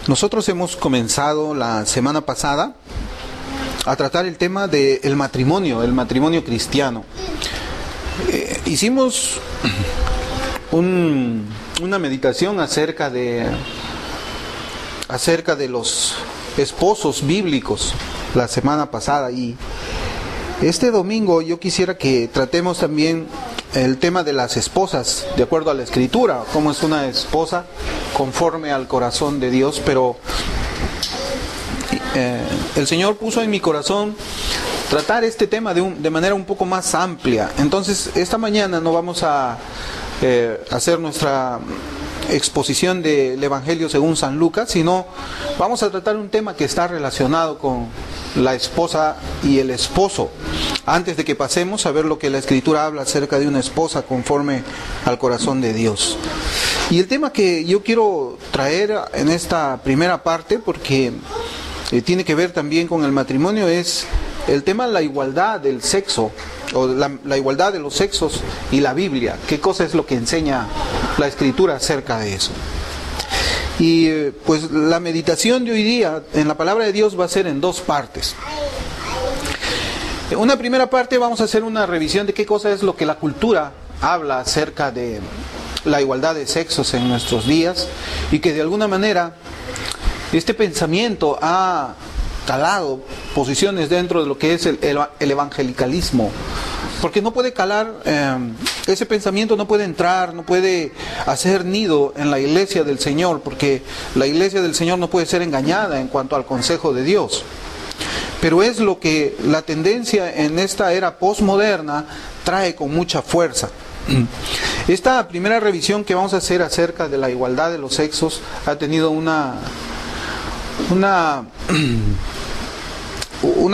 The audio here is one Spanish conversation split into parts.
Nosotros hemos comenzado la semana pasada a tratar el tema del matrimonio, el matrimonio cristiano. Hicimos una meditación acerca de los esposos bíblicos la semana pasada, y este domingo yo quisiera que tratemos también el tema de las esposas, de acuerdo a la Escritura, cómo es una esposa conforme al corazón de Dios. Pero el Señor puso en mi corazón tratar este tema de manera un poco más amplia. Entonces, esta mañana no vamos a hacer nuestra exposición del Evangelio según San Lucas, sino vamos a tratar un tema que está relacionado con la esposa y el esposo, antes de que pasemos a ver lo que la Escritura habla acerca de una esposa conforme al corazón de Dios. Y el tema que yo quiero traer en esta primera parte, porque tiene que ver también con el matrimonio, es el tema de la igualdad del sexo, o la igualdad de los sexos y la Biblia. ¿Qué cosa es lo que enseña la Escritura acerca de eso? Y pues la meditación de hoy día en la palabra de Dios va a ser en dos partes. En una primera parte vamos a hacer una revisión de qué cosa es lo que la cultura habla acerca de la igualdad de sexos en nuestros días, y que de alguna manera este pensamiento ha calado posiciones dentro de lo que es el evangelicalismo, porque no puede calar, ese pensamiento no puede entrar, no puede hacer nido en la iglesia del Señor, porque la iglesia del Señor no puede ser engañada en cuanto al consejo de Dios. Pero es lo que la tendencia en esta era posmoderna trae con mucha fuerza. Esta primera revisión que vamos a hacer acerca de la igualdad de los sexos ha tenido una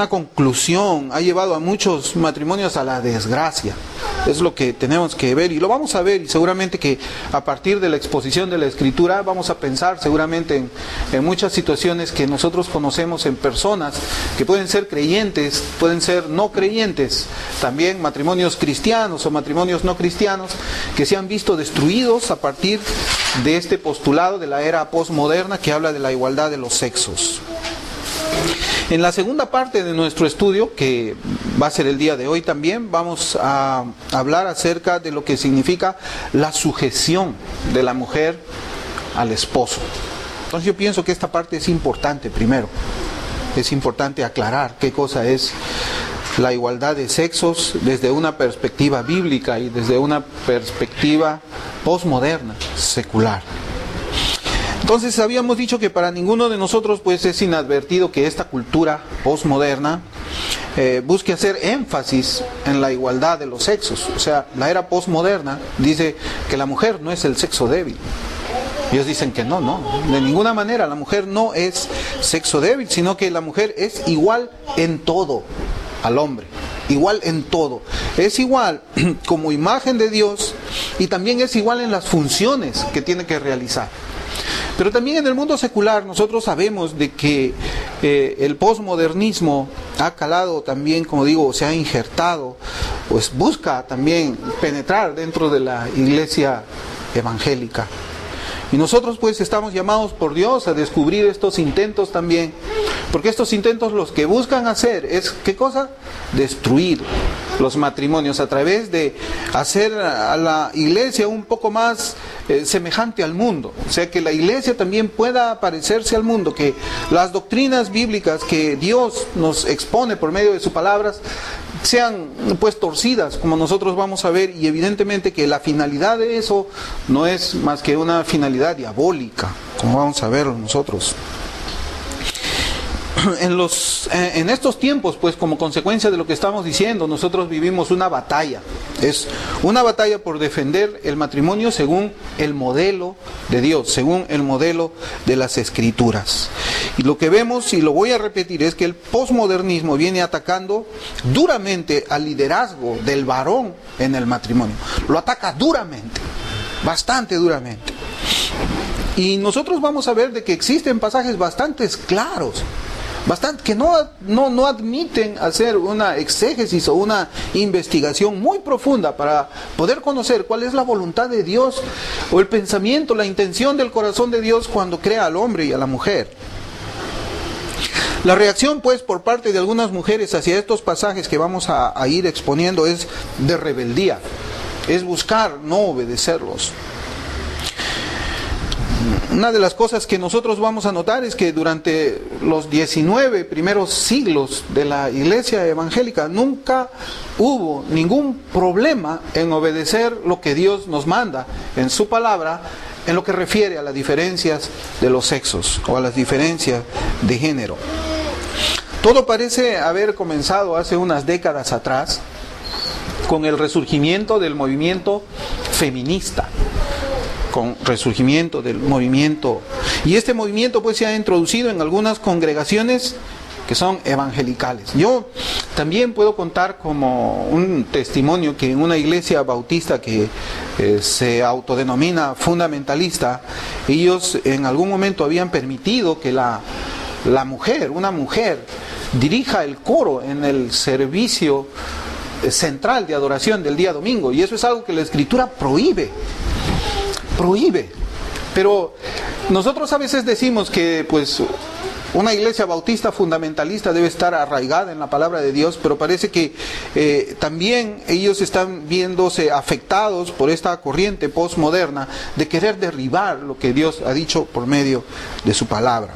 conclusión, ha llevado a muchos matrimonios a la desgracia. Es lo que tenemos que ver, y lo vamos a ver, y seguramente que a partir de la exposición de la Escritura vamos a pensar seguramente en muchas situaciones que nosotros conocemos en personas que pueden ser creyentes, pueden ser no creyentes, también matrimonios cristianos o matrimonios no cristianos, que se han visto destruidos a partir de este postulado de la era postmoderna que habla de la igualdad de los sexos. En la segunda parte de nuestro estudio, que va a ser el día de hoy también, vamos a hablar acerca de lo que significa la sujeción de la mujer al esposo. Entonces yo pienso que esta parte es importante primero. Es importante aclarar qué cosa es la igualdad de sexos desde una perspectiva bíblica y desde una perspectiva posmoderna, secular. Entonces habíamos dicho que para ninguno de nosotros pues es inadvertido que esta cultura postmoderna busque hacer énfasis en la igualdad de los sexos. O sea, la era postmoderna dice que la mujer no es el sexo débil. Ellos dicen que no, de ninguna manera la mujer no es sexo débil, sino que la mujer es igual en todo al hombre. Igual en todo. Es igual como imagen de Dios, y también es igual en las funciones que tiene que realizar. Pero también en el mundo secular nosotros sabemos de que el posmodernismo ha calado también, como digo, se ha injertado, pues busca también penetrar dentro de la iglesia evangélica. Y nosotros pues estamos llamados por Dios a descubrir estos intentos también, porque estos intentos los que buscan hacer es, ¿qué cosa? Destruir los matrimonios a través de hacer a la iglesia un poco más semejante al mundo. O sea, que la iglesia también pueda parecerse al mundo, que las doctrinas bíblicas que Dios nos expone por medio de sus palabras sean pues torcidas, como nosotros vamos a ver, y evidentemente que la finalidad de eso no es más que una finalidad diabólica, como vamos a ver nosotros. En estos tiempos, pues como consecuencia de lo que estamos diciendo, nosotros vivimos una batalla. Es una batalla por defender el matrimonio según el modelo de Dios, según el modelo de las Escrituras. Y lo que vemos, y lo voy a repetir, es que el posmodernismo viene atacando duramente al liderazgo del varón en el matrimonio. Lo ataca duramente, bastante duramente. Y nosotros vamos a ver de que existen pasajes bastante claros bastante, que no admiten hacer una exégesis o una investigación muy profunda para poder conocer cuál es la voluntad de Dios o el pensamiento, la intención del corazón de Dios cuando crea al hombre y a la mujer. La reacción pues por parte de algunas mujeres hacia estos pasajes que vamos a ir exponiendo es de rebeldía, es buscar no obedecerlos. Una de las cosas que nosotros vamos a notar es que durante los 19 primeros siglos de la iglesia evangélica nunca hubo ningún problema en obedecer lo que Dios nos manda en su palabra en lo que refiere a las diferencias de los sexos o a las diferencias de género. Todo parece haber comenzado hace unas décadas atrás con el resurgimiento del movimiento feminista, con resurgimiento del movimiento, y este movimiento pues se ha introducido en algunas congregaciones que son evangelicales. Yo también puedo contar como un testimonio que en una iglesia bautista que se autodenomina fundamentalista, ellos en algún momento habían permitido que una mujer dirija el coro en el servicio central de adoración del día domingo, y eso es algo que la Escritura prohíbe. Pero nosotros a veces decimos que pues una iglesia bautista fundamentalista debe estar arraigada en la palabra de Dios, pero parece que también ellos están viéndose afectados por esta corriente postmoderna de querer derribar lo que Dios ha dicho por medio de su palabra.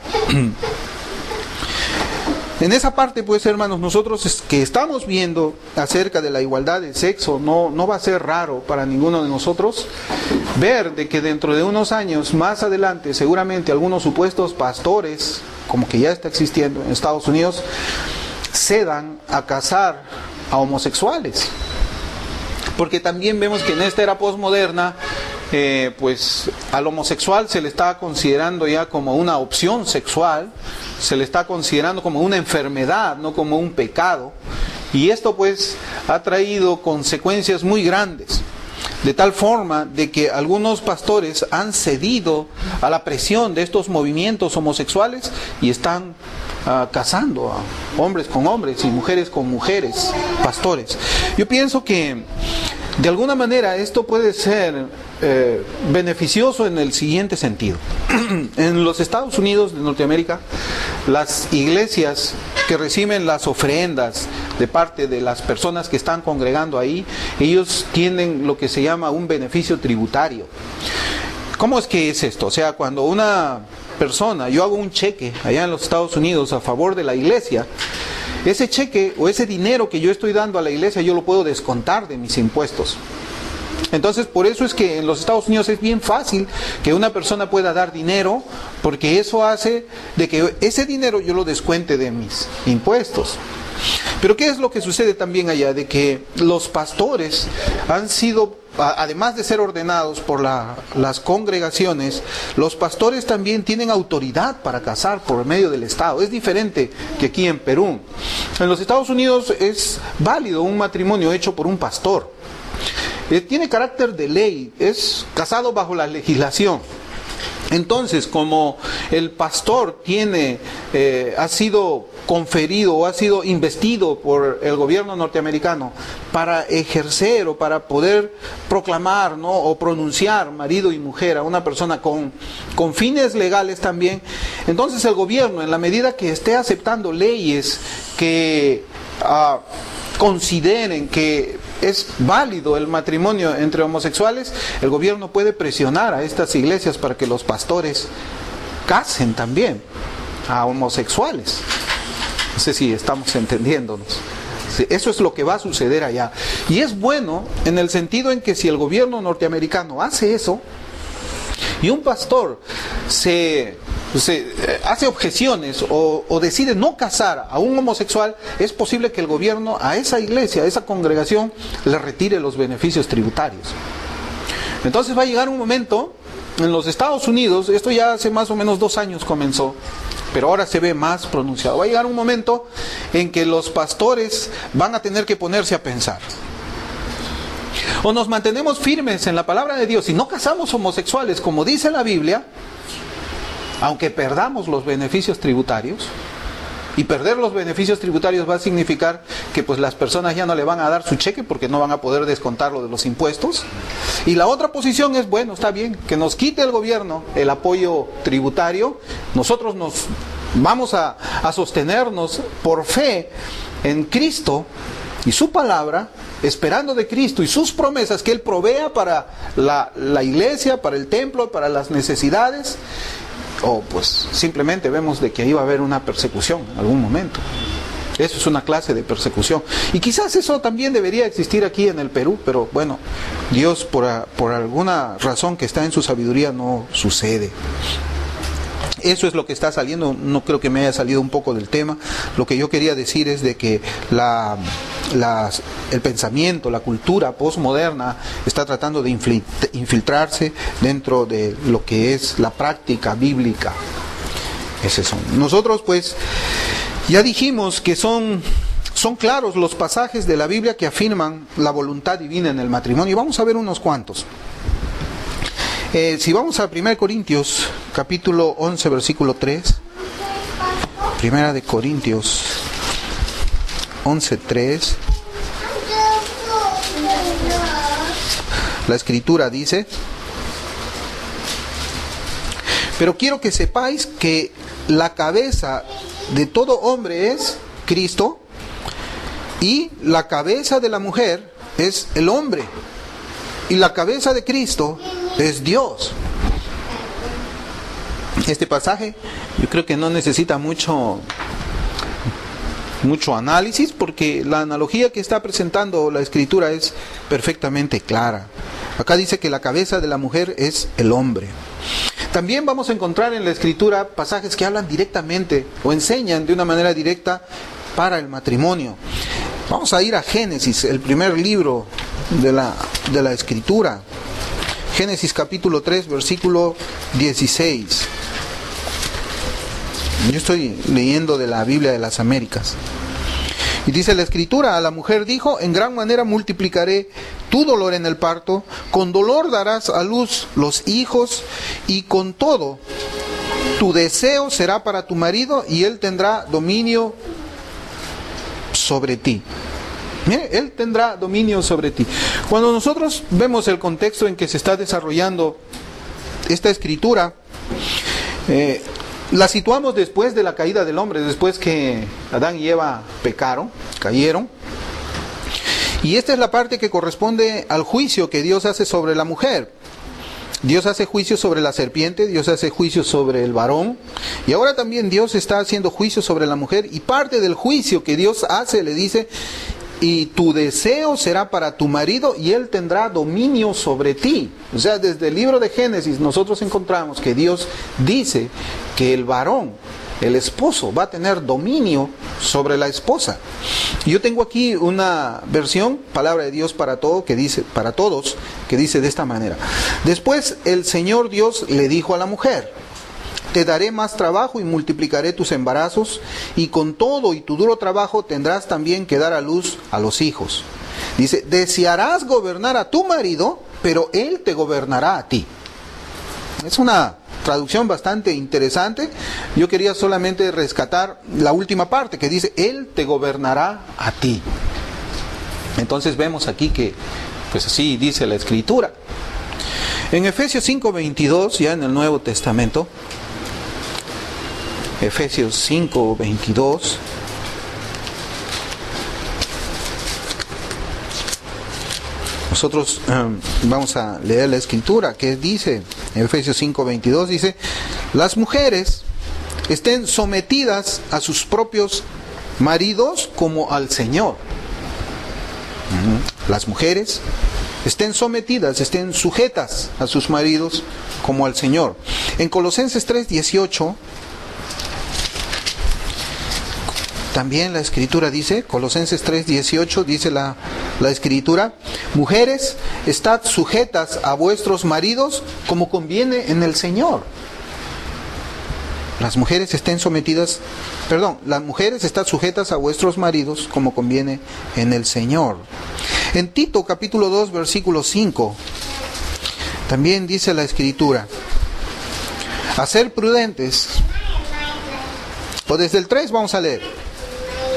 En esa parte, pues hermanos, nosotros que estamos viendo acerca de la igualdad de sexo, no va a ser raro para ninguno de nosotros ver de que dentro de unos años más adelante, seguramente algunos supuestos pastores, como que ya está existiendo en Estados Unidos, cedan a casar a homosexuales. Porque también vemos que en esta era postmoderna, pues al homosexual se le está considerando ya como una opción sexual, se le está considerando como una enfermedad, no como un pecado, y esto pues ha traído consecuencias muy grandes, de tal forma de que algunos pastores han cedido a la presión de estos movimientos homosexuales y están casando a hombres con hombres y mujeres con mujeres, pastores. Yo pienso que de alguna manera esto puede ser beneficioso en el siguiente sentido. En los Estados Unidos de Norteamérica, las iglesias que reciben las ofrendas de parte de las personas que están congregando ahí, ellos tienen lo que se llama un beneficio tributario. ¿Cómo es que es esto? O sea, cuando una persona, yo hago un cheque allá en los Estados Unidos a favor de la iglesia, ese cheque o ese dinero que yo estoy dando a la iglesia yo lo puedo descontar de mis impuestos. Entonces por eso es que en los Estados Unidos es bien fácil que una persona pueda dar dinero, porque eso hace de que ese dinero yo lo descuente de mis impuestos. Pero ¿qué es lo que sucede también allá? De que los pastores han sido, además de ser ordenados por las congregaciones, los pastores también tienen autoridad para casar por medio del Estado. Es diferente que aquí en Perú. En los Estados Unidos es válido un matrimonio hecho por un pastor. Tiene carácter de ley, es casado bajo la legislación. Entonces, como el pastor ha sido conferido o ha sido investido por el gobierno norteamericano para ejercer o para poder proclamar, ¿no?, o pronunciar marido y mujer a una persona con fines legales también, entonces el gobierno, en la medida que esté aceptando leyes que consideren que es válido el matrimonio entre homosexuales, el gobierno puede presionar a estas iglesias para que los pastores casen también a homosexuales. No sé si estamos entendiéndonos. Eso es lo que va a suceder allá. Y es bueno en el sentido en que si el gobierno norteamericano hace eso y un pastor hace objeciones o decide no casar a un homosexual, es posible que el gobierno a esa iglesia, a esa congregación, le retire los beneficios tributarios. Entonces va a llegar un momento en los Estados Unidos, esto ya hace más o menos 2 años comenzó, pero ahora se ve más pronunciado. Va a llegar un momento en que los pastores van a tener que ponerse a pensar: o nos mantenemos firmes en la palabra de Dios y no casamos homosexuales como dice la Biblia, aunque perdamos los beneficios tributarios, Y perder los beneficios tributarios va a significar que pues las personas ya no le van a dar su cheque porque no van a poder descontarlo de los impuestos. Y la otra posición es, bueno, está bien, que nos quite el gobierno el apoyo tributario. Nosotros nos vamos a sostenernos por fe en Cristo y su palabra, esperando de Cristo y sus promesas que Él provea para la iglesia, para el templo, para las necesidades. O pues simplemente vemos de que ahí va a haber una persecución en algún momento. Eso es una clase de persecución. Y quizás eso también debería existir aquí en el Perú, pero bueno, Dios por alguna razón que está en su sabiduría no sucede. Eso es lo que está saliendo. No creo que me haya salido un poco del tema. Lo que yo quería decir es de que el pensamiento, la cultura postmoderna está tratando de infiltrarse dentro de lo que es la práctica bíblica. Es eso. Nosotros pues ya dijimos que son claros los pasajes de la Biblia que afirman la voluntad divina en el matrimonio. Y vamos a ver unos cuantos. Si vamos a 1 Corintios, capítulo 11, versículo 3. 1 de Corintios 11, 3. La Escritura dice: pero quiero que sepáis que la cabeza de todo hombre es Cristo, y la cabeza de la mujer es el hombre, y la cabeza de Cristo es Dios. Este pasaje yo creo que no necesita mucho análisis, porque la analogía que está presentando la Escritura es perfectamente clara. Acá dice que la cabeza de la mujer es el hombre. También vamos a encontrar en la Escritura pasajes que hablan directamente o enseñan de una manera directa para el matrimonio. Vamos a ir a Génesis, el primer libro de la Escritura. Génesis capítulo 3, versículo 16. Yo estoy leyendo de la Biblia de las Américas. Y dice la Escritura: a la mujer dijo: en gran manera multiplicaré tu dolor en el parto, con dolor darás a luz los hijos, y con todo tu deseo será para tu marido, y él tendrá dominio sobre ti. Mire, él tendrá dominio sobre ti. Cuando nosotros vemos el contexto en que se está desarrollando esta escritura, la situamos después de la caída del hombre, después que Adán y Eva cayeron. Y esta es la parte que corresponde al juicio que Dios hace sobre la mujer. Dios hace juicio sobre la serpiente, Dios hace juicio sobre el varón, y ahora también Dios está haciendo juicio sobre la mujer, y parte del juicio que Dios hace le dice: y tu deseo será para tu marido, y él tendrá dominio sobre ti. O sea, desde el libro de Génesis nosotros encontramos que Dios dice que el varón, el esposo, va a tener dominio sobre la esposa. Yo tengo aquí una versión, Palabra de Dios para todos, que dice de esta manera: después el Señor Dios le dijo a la mujer: te daré más trabajo y multiplicaré tus embarazos, y con todo y tu duro trabajo tendrás también que dar a luz a los hijos. Dice: desearás gobernar a tu marido, pero él te gobernará a ti. Es una traducción bastante interesante. Yo quería solamente rescatar la última parte que dice: él te gobernará a ti. Entonces vemos aquí que pues así dice la Escritura. En Efesios 5:22, ya en el Nuevo Testamento, Efesios 5:22, nosotros vamos a leer la Escritura que dice, en Efesios 5:22 dice: las mujeres estén sometidas a sus propios maridos como al Señor. Las mujeres estén sometidas, estén sujetas a sus maridos como al Señor. En Colosenses 3:18 también la Escritura dice, Colosenses 3:18 dice la Escritura: mujeres, estad sujetas a vuestros maridos como conviene en el Señor. Las mujeres están sujetas a vuestros maridos como conviene en el Señor. En Tito capítulo 2 versículo 5 también dice la Escritura: a ser prudentes, O desde el 3 vamos a leer.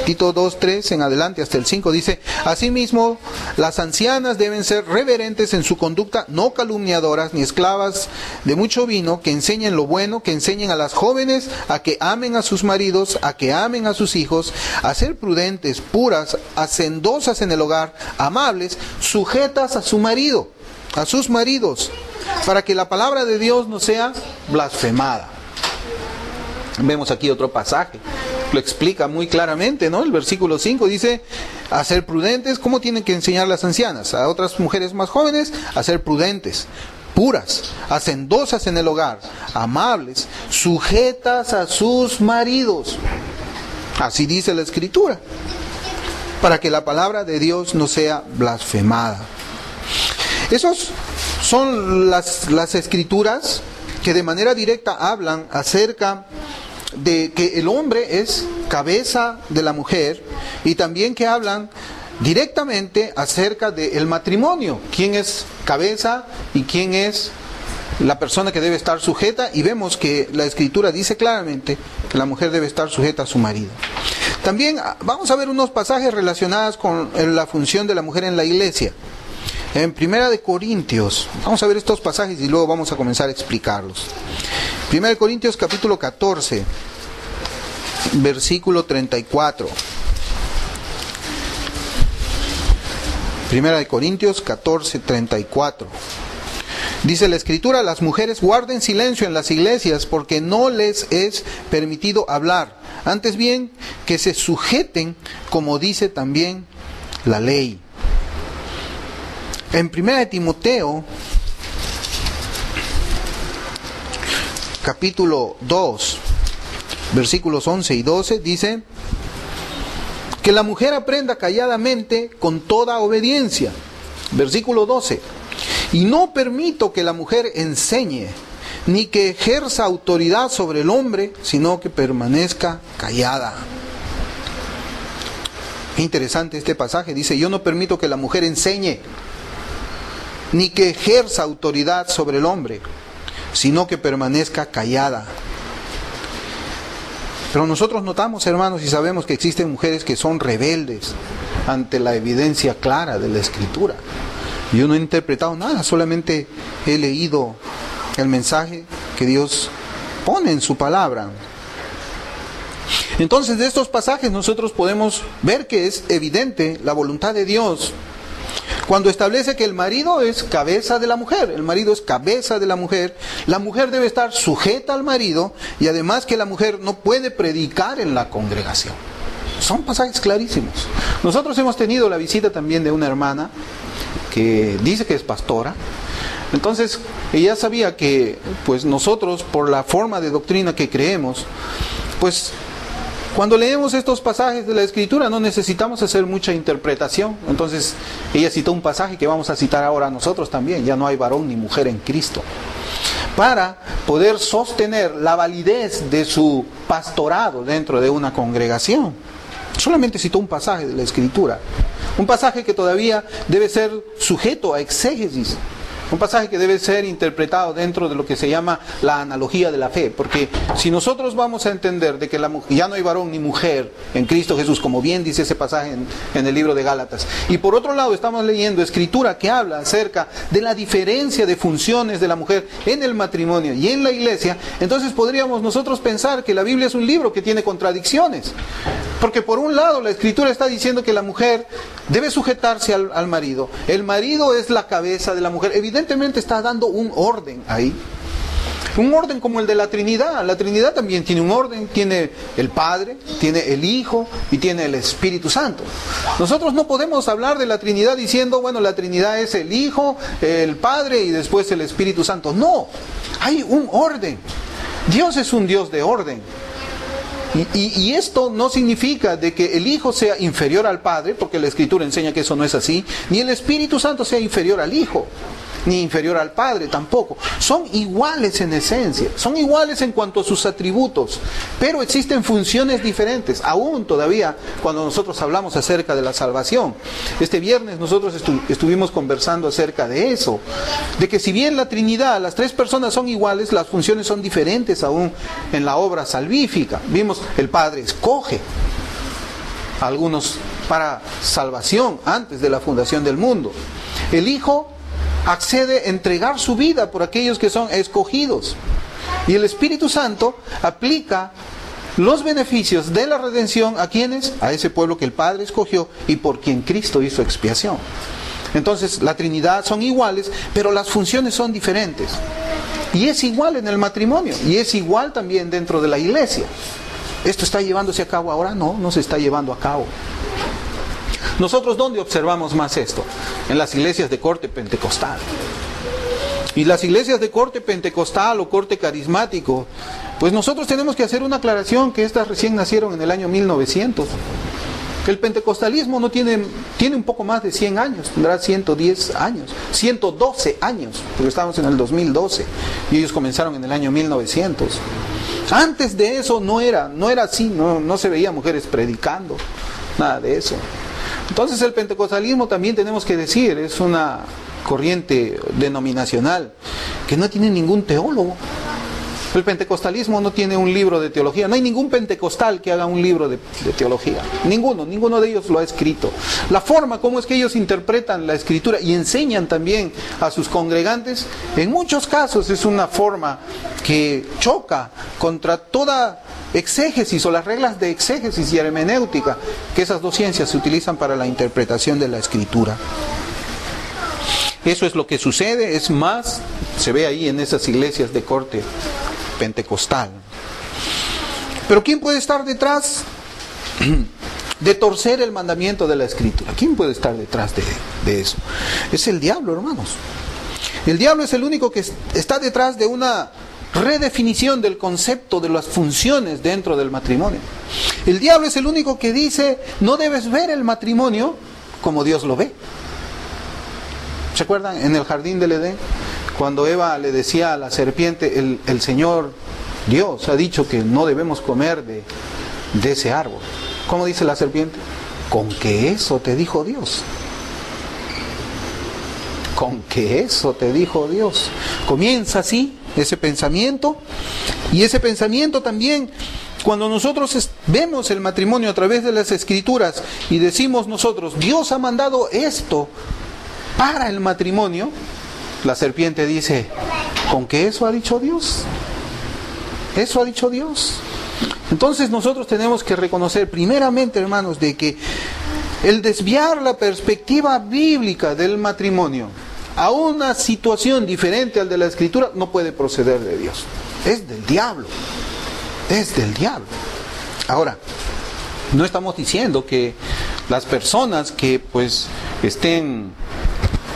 Tito 2:3 en adelante hasta el 5 dice: asimismo, las ancianas deben ser reverentes en su conducta, no calumniadoras ni esclavas de mucho vino, que enseñen lo bueno, que enseñen a las jóvenes a que amen a sus maridos, a que amen a sus hijos, a ser prudentes, puras, hacendosas en el hogar, amables, sujetas a su marido, a sus maridos, para que la palabra de Dios no sea blasfemada. Vemos aquí otro pasaje, lo explica muy claramente, ¿no? El versículo 5 dice: a ser prudentes. ¿Cómo tienen que enseñar las ancianas? A otras mujeres más jóvenes, a ser prudentes, puras, hacendosas en el hogar, amables, sujetas a sus maridos. Así dice la Escritura, para que la palabra de Dios no sea blasfemada. Esas son las Escrituras que de manera directa hablan acerca de que el hombre es cabeza de la mujer, y también que hablan directamente acerca del matrimonio, quién es cabeza y quién es la persona que debe estar sujeta, y vemos que la Escritura dice claramente que la mujer debe estar sujeta a su marido. También vamos a ver unos pasajes relacionados con la función de la mujer en la iglesia. En Primera de Corintios, vamos a ver estos pasajes y luego vamos a comenzar a explicarlos. Primera de Corintios capítulo 14, versículo 34. Primera de Corintios 14, 34. Dice la Escritura: las mujeres guarden silencio en las iglesias, porque no les es permitido hablar. Antes bien, que se sujeten, como dice también la ley. En Primera de Timoteo, capítulo 2, versículos 11 y 12, dice: que la mujer aprenda calladamente con toda obediencia. Versículo 12: y no permito que la mujer enseñe, ni que ejerza autoridad sobre el hombre, sino que permanezca callada. Interesante este pasaje. Dice: yo no permito que la mujer enseñe, ni que ejerza autoridad sobre el hombre, sino que permanezca callada. Pero nosotros notamos, hermanos, y sabemos que existen mujeres que son rebeldes ante la evidencia clara de la Escritura. Yo no he interpretado nada, solamente he leído el mensaje que Dios pone en su palabra. Entonces, de estos pasajes nosotros podemos ver que es evidente la voluntad de Dios cuando establece que el marido es cabeza de la mujer. El marido es cabeza de la mujer debe estar sujeta al marido, y además que la mujer no puede predicar en la congregación. Son pasajes clarísimos. Nosotros hemos tenido la visita también de una hermana que dice que es pastora. Entonces ella sabía que pues nosotros, por la forma de doctrina que creemos, pues cuando leemos estos pasajes de la Escritura no necesitamos hacer mucha interpretación. Entonces ella citó un pasaje que vamos a citar ahora nosotros también: ya no hay varón ni mujer en Cristo, para poder sostener la validez de su pastorado dentro de una congregación. Solamente citó un pasaje de la Escritura, un pasaje que todavía debe ser sujeto a exégesis, un pasaje que debe ser interpretado dentro de lo que se llama la analogía de la fe. Porque si nosotros vamos a entender de que ya no hay varón ni mujer en Cristo Jesús, como bien dice ese pasaje en el libro de Gálatas, y por otro lado estamos leyendo Escritura que habla acerca de la diferencia de funciones de la mujer en el matrimonio y en la iglesia, entonces podríamos nosotros pensar que la Biblia es un libro que tiene contradicciones. Porque por un lado la Escritura está diciendo que la mujer debe sujetarse al marido. El marido es la cabeza de la mujer. Evidentemente está dando un orden ahí. Un orden como el de la Trinidad. La Trinidad también tiene un orden. Tiene el Padre, tiene el Hijo y tiene el Espíritu Santo. Nosotros no podemos hablar de la Trinidad diciendo, bueno, la Trinidad es el Hijo, el Padre y después el Espíritu Santo. No, hay un orden. Dios es un Dios de orden. Y esto no significa de que el Hijo sea inferior al Padre, porque la Escritura enseña que eso no es así, ni el Espíritu Santo sea inferior al Hijo. ni inferior al Padre tampoco. Son iguales en esencia, son iguales en cuanto a sus atributos, pero existen funciones diferentes. Aún todavía cuando nosotros hablamos acerca de la salvación, este viernes nosotros estuvimos conversando acerca de eso, de que si bien la Trinidad, las tres personas son iguales, las funciones son diferentes aún en la obra salvífica. Vimos, el Padre escoge a algunos para salvación antes de la fundación del mundo. El Hijo accede a entregar su vida por aquellos que son escogidos. Y el Espíritu Santo aplica los beneficios de la redención a quienes, a ese pueblo que el Padre escogió y por quien Cristo hizo expiación. Entonces, la Trinidad son iguales, pero las funciones son diferentes. Y es igual en el matrimonio, y es igual también dentro de la iglesia. ¿Esto está llevándose a cabo ahora? No, no se está llevando a cabo. Nosotros, ¿dónde observamos más esto? En las iglesias de corte pentecostal. Y las iglesias de corte pentecostal o corte carismático, pues nosotros tenemos que hacer una aclaración que estas recién nacieron en el año 1900. Que el pentecostalismo no tiene un poco más de 100 años, tendrá 110 años, 112 años, porque estamos en el 2012 y ellos comenzaron en el año 1900. Antes de eso no era así, no se veía mujeres predicando, nada de eso. Entonces el pentecostalismo también tenemos que decir, es una corriente denominacional que no tiene ningún teólogo. El pentecostalismo no tiene un libro de teología, no hay ningún pentecostal que haga un libro de teología, ninguno de ellos lo ha escrito. La forma como es que ellos interpretan la escritura y enseñan también a sus congregantes, en muchos casos es una forma que choca contra toda exégesis o las reglas de exégesis y hermenéutica, que esas dos ciencias se utilizan para la interpretación de la escritura. Eso es lo que sucede, es más, se ve ahí en esas iglesias de corte pentecostal. Pero ¿quién puede estar detrás de torcer el mandamiento de la escritura? ¿Quién puede estar detrás de eso? Es el diablo, hermanos. El diablo es el único que está detrás de una redefinición del concepto de las funciones dentro del matrimonio. El diablo es el único que dice, no debes ver el matrimonio como Dios lo ve. ¿Se acuerdan en el jardín del Edén? Cuando Eva le decía a la serpiente, el Señor Dios ha dicho que no debemos comer de ese árbol. ¿Cómo dice la serpiente? ¿Con qué eso te dijo Dios? ¿Con qué eso te dijo Dios? Comienza así ese pensamiento, y ese pensamiento también, cuando nosotros vemos el matrimonio a través de las Escrituras y decimos nosotros, Dios ha mandado esto para el matrimonio, la serpiente dice, ¿con qué eso ha dicho Dios? Eso ha dicho Dios. Entonces nosotros tenemos que reconocer primeramente, hermanos, de que el desviar la perspectiva bíblica del matrimonio a una situación diferente al de la Escritura no puede proceder de Dios. Es del diablo. Es del diablo. Ahora, no estamos diciendo que las personas que pues estén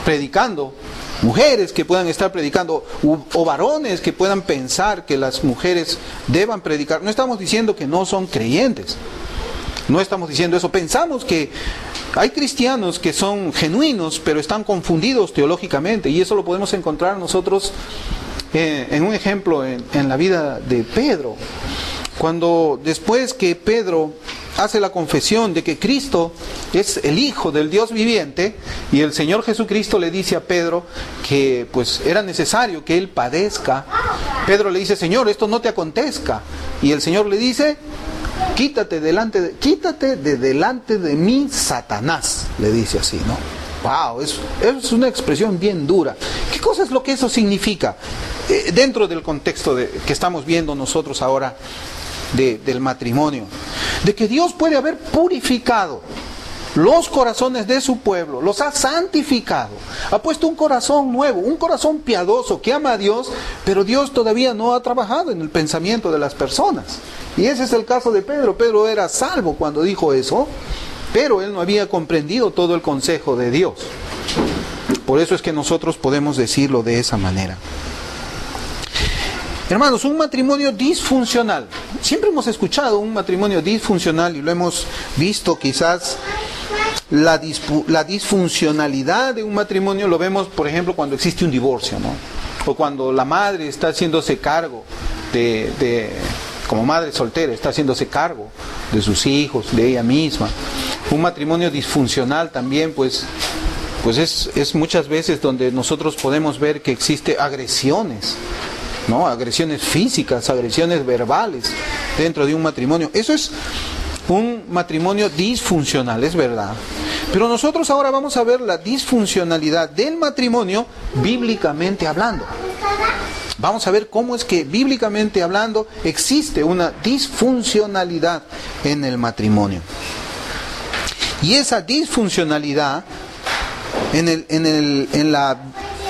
predicando, mujeres que puedan estar predicando o varones que puedan pensar que las mujeres deban predicar, no estamos diciendo que no son creyentes, no estamos diciendo eso. Pensamos que hay cristianos que son genuinos pero están confundidos teológicamente, y eso lo podemos encontrar nosotros en un ejemplo en la vida de Pedro, cuando después que Pedro hace la confesión de que Cristo es el Hijo del Dios viviente, y el Señor Jesucristo le dice a Pedro que pues era necesario que él padezca. Pedro le dice, Señor, esto no te acontezca, y el Señor le dice, quítate de delante de mí, Satanás, le dice así, ¿no? Wow, es una expresión bien dura. ¿Qué cosa es lo que eso significa? Dentro del contexto que estamos viendo nosotros ahora del matrimonio, de que Dios puede haber purificado los corazones de su pueblo, los ha santificado, ha puesto un corazón nuevo, un corazón piadoso que ama a Dios, pero Dios todavía no ha trabajado en el pensamiento de las personas. Y ese es el caso de Pedro. Pedro era salvo cuando dijo eso, pero él no había comprendido todo el consejo de Dios. Por eso es que nosotros podemos decirlo de esa manera. Hermanos, un matrimonio disfuncional. Siempre hemos escuchado un matrimonio disfuncional y lo hemos visto quizás. La disfuncionalidad de un matrimonio lo vemos, por ejemplo, cuando existe un divorcio, ¿no? O cuando la madre está haciéndose cargo como madre soltera, está haciéndose cargo de sus hijos, de ella misma. Un matrimonio disfuncional también, pues es muchas veces donde nosotros podemos ver que existe agresiones, ¿no? Agresiones físicas, agresiones verbales dentro de un matrimonio. Eso es un matrimonio disfuncional, es verdad. Pero nosotros ahora vamos a ver la disfuncionalidad del matrimonio bíblicamente hablando. Vamos a ver cómo es que bíblicamente hablando existe una disfuncionalidad en el matrimonio. Y esa disfuncionalidad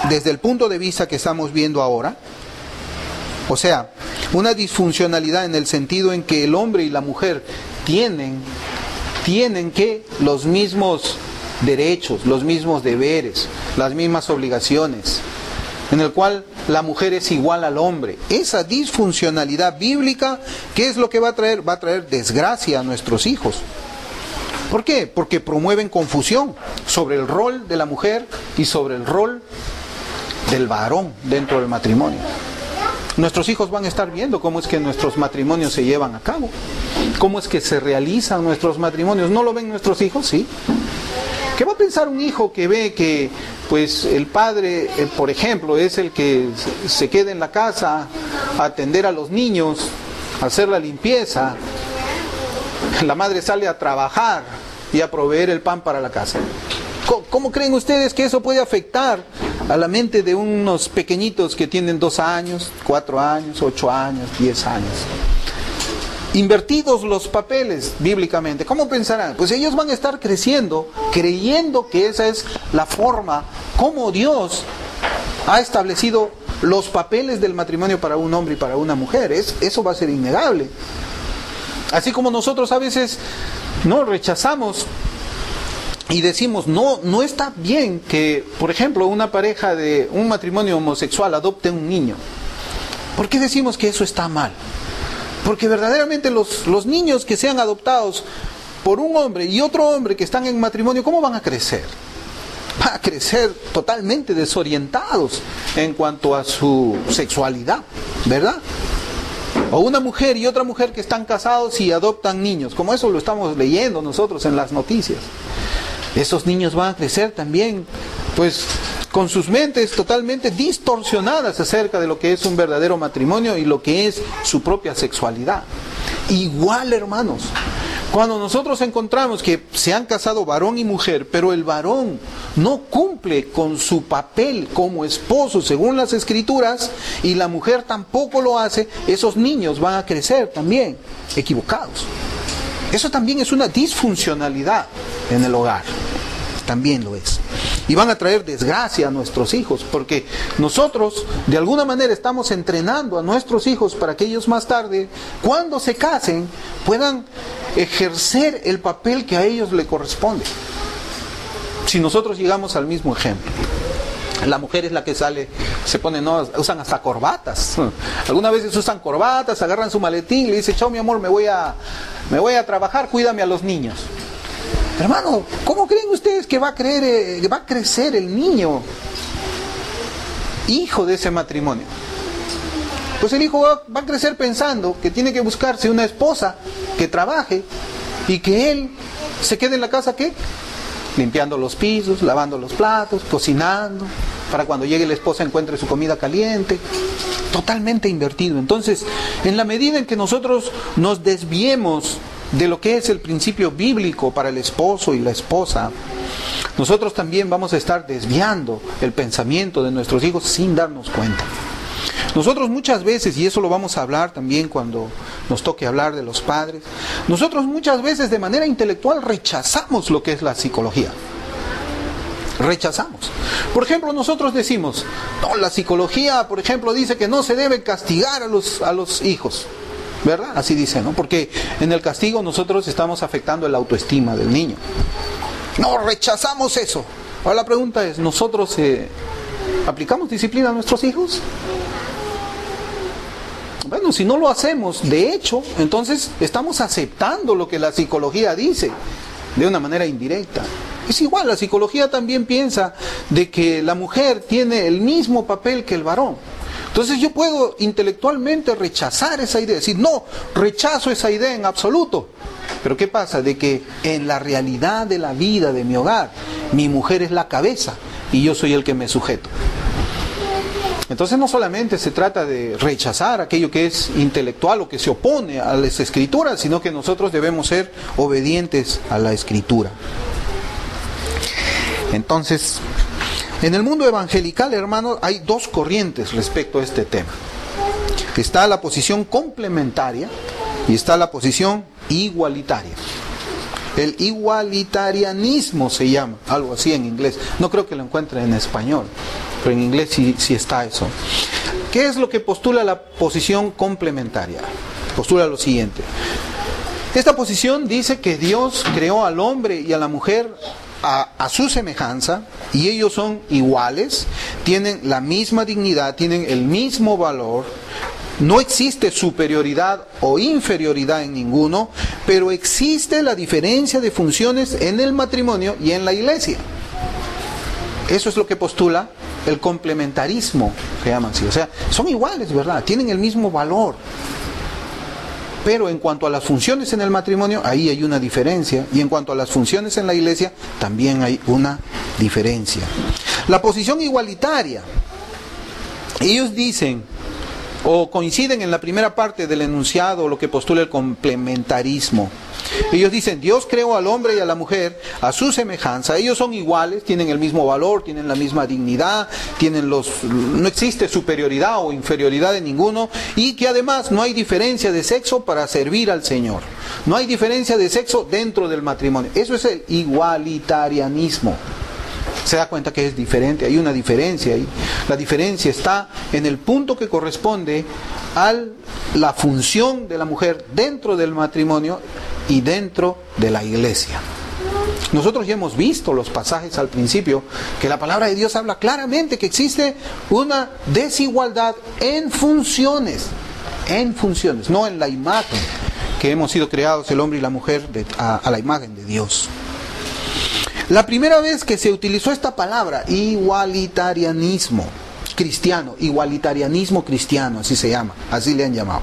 desde el punto de vista que estamos viendo ahora, o sea, una disfuncionalidad en el sentido en que el hombre y la mujer tienen que los mismos derechos, los mismos deberes, las mismas obligaciones, en el cual la mujer es igual al hombre. Esa disfuncionalidad bíblica, ¿qué es lo que va a traer? Va a traer desgracia a nuestros hijos. ¿Por qué? Porque promueven confusión sobre el rol de la mujer y sobre el rol del varón dentro del matrimonio. Nuestros hijos van a estar viendo cómo es que nuestros matrimonios se llevan a cabo, cómo es que se realizan nuestros matrimonios. ¿No lo ven nuestros hijos? Sí. ¿Qué va a pensar un hijo que ve que pues el padre, por ejemplo, es el que se queda en la casa a atender a los niños, a hacer la limpieza? La madre sale a trabajar y a proveer el pan para la casa. ¿Cómo creen ustedes que eso puede afectar a la mente de unos pequeñitos que tienen 2 años, 4 años, 8 años, 10 años? Invertidos los papeles bíblicamente, ¿cómo pensarán? Pues ellos van a estar creciendo creyendo que esa es la forma como Dios ha establecido los papeles del matrimonio para un hombre y para una mujer. Eso va a ser innegable. Así como nosotros a veces no rechazamos y decimos, no está bien que, por ejemplo, una pareja de un matrimonio homosexual adopte un niño. ¿Por qué decimos que eso está mal? Porque verdaderamente los niños que sean adoptados por un hombre y otro hombre que están en matrimonio, ¿cómo van a crecer? Van a crecer totalmente desorientados en cuanto a su sexualidad, ¿verdad? O una mujer y otra mujer que están casados y adoptan niños, como eso lo estamos leyendo nosotros en las noticias. Esos niños van a crecer también, pues, con sus mentes totalmente distorsionadas acerca de lo que es un verdadero matrimonio y lo que es su propia sexualidad. Igual, hermanos, cuando nosotros encontramos que se han casado varón y mujer, pero el varón no cumple con su papel como esposo según las Escrituras, y la mujer tampoco lo hace, esos niños van a crecer también equivocados. Eso también es una disfuncionalidad en el hogar. También lo es. Y van a traer desgracia a nuestros hijos, porque nosotros de alguna manera estamos entrenando a nuestros hijos para que ellos más tarde, cuando se casen, puedan ejercer el papel que a ellos le corresponde. Si nosotros llegamos al mismo ejemplo, la mujer es la que sale, se pone, no, usan hasta corbatas. Algunas veces usan corbatas, agarran su maletín y le dicen, chao mi amor, me voy a trabajar, cuídame a los niños. Hermano, ¿cómo creen ustedes que va a crecer el niño, hijo de ese matrimonio? Pues el hijo va a crecer pensando que tiene que buscarse una esposa que trabaje y que él se quede en la casa, ¿qué? Limpiando los pisos, lavando los platos, cocinando, para cuando llegue la esposa encuentre su comida caliente. Totalmente invertido. Entonces, en la medida en que nosotros nos desviemos de lo que es el principio bíblico para el esposo y la esposa, nosotros también vamos a estar desviando el pensamiento de nuestros hijos sin darnos cuenta. Nosotros muchas veces, y eso lo vamos a hablar también cuando nos toque hablar de los padres, nosotros muchas veces de manera intelectual rechazamos lo que es la psicología. Rechazamos. Por ejemplo, nosotros decimos, no, la psicología, por ejemplo, dice que no se debe castigar a los hijos. ¿Verdad? Así dice, ¿no? Porque en el castigo nosotros estamos afectando el autoestima del niño. No, rechazamos eso. Ahora la pregunta es, ¿nosotros aplicamos disciplina a nuestros hijos? Bueno, si no lo hacemos, de hecho, entonces estamos aceptando lo que la psicología dice de una manera indirecta. Es igual, la psicología también piensa de que la mujer tiene el mismo papel que el varón. Entonces yo puedo intelectualmente rechazar esa idea, decir, no, rechazo esa idea en absoluto. Pero ¿qué pasa? De que en la realidad de la vida de mi hogar, mi mujer es la cabeza y yo soy el que me sujeto. Entonces no solamente se trata de rechazar aquello que es intelectual o que se opone a las escrituras, sino que nosotros debemos ser obedientes a la escritura. Entonces, en el mundo evangelical, hermanos, hay dos corrientes respecto a este tema. Está la posición complementaria y está la posición igualitaria. El igualitarianismo se llama, algo así en inglés. No creo que lo encuentre en español, pero en inglés sí está eso. ¿Qué es lo que postula la posición complementaria? Postula lo siguiente. Esta posición dice que Dios creó al hombre y a la mujer a su semejanza, y ellos son iguales, tienen la misma dignidad, tienen el mismo valor. No existe superioridad o inferioridad en ninguno, pero existe la diferencia de funciones en el matrimonio y en la iglesia. Eso es lo que postula el complementarismo, se llama así. O sea, son iguales, ¿verdad? Tienen el mismo valor. Pero en cuanto a las funciones en el matrimonio, ahí hay una diferencia. Y en cuanto a las funciones en la iglesia, también hay una diferencia. La posición igualitaria. Ellos dicen, o coinciden en la primera parte del enunciado, lo que postula el complementarismo. Ellos dicen, Dios creó al hombre y a la mujer a su semejanza. Ellos son iguales, tienen el mismo valor, tienen la misma dignidad, no existe superioridad o inferioridad de ninguno, y que además no hay diferencia de sexo para servir al Señor. No hay diferencia de sexo dentro del matrimonio. Eso es el igualitarianismo. Se da cuenta que es diferente, hay una diferencia ahí. La diferencia está en el punto que corresponde a la función de la mujer dentro del matrimonio y dentro de la iglesia. Nosotros ya hemos visto los pasajes al principio, que la palabra de Dios habla claramente que existe una desigualdad en funciones, no en la imagen que hemos sido creados el hombre y la mujer a la imagen de Dios. La primera vez que se utilizó esta palabra, igualitarianismo cristiano, así se llama, así le han llamado,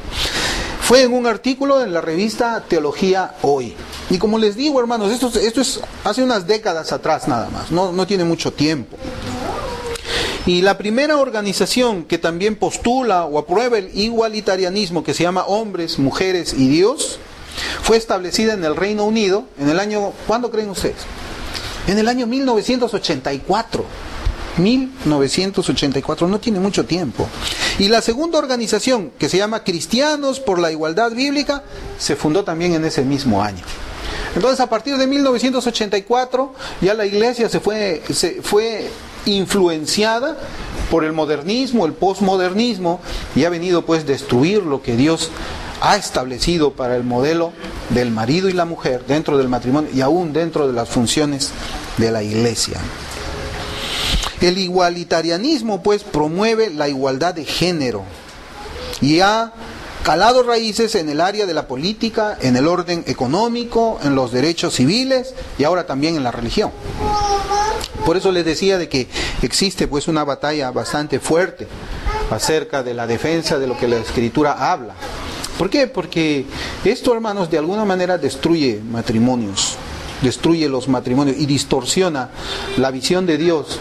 fue en un artículo en la revista Teología Hoy. Y como les digo, hermanos, esto es hace unas décadas atrás nada más, no tiene mucho tiempo. Y la primera organización que también postula o aprueba el igualitarianismo, que se llama Hombres, Mujeres y Dios, fue establecida en el Reino Unido en el año, ¿cuándo creen ustedes? En el año 1984. 1984, no tiene mucho tiempo. Y la segunda organización, que se llama Cristianos por la Igualdad Bíblica, se fundó también en ese mismo año. Entonces, a partir de 1984, ya la iglesia se fue influenciada por el modernismo, el posmodernismo, y ha venido pues destruir lo que Dios ha establecido para el modelo del marido y la mujer dentro del matrimonio y aún dentro de las funciones de la iglesia. El igualitarianismo pues promueve la igualdad de género y ha calado raíces en el área de la política, en el orden económico, en los derechos civiles y ahora también en la religión. Por eso les decía de que existe pues una batalla bastante fuerte acerca de la defensa de lo que la Escritura habla. ¿Por qué? Porque esto, hermanos, de alguna manera destruye matrimonios, destruye los matrimonios y distorsiona la visión de Dios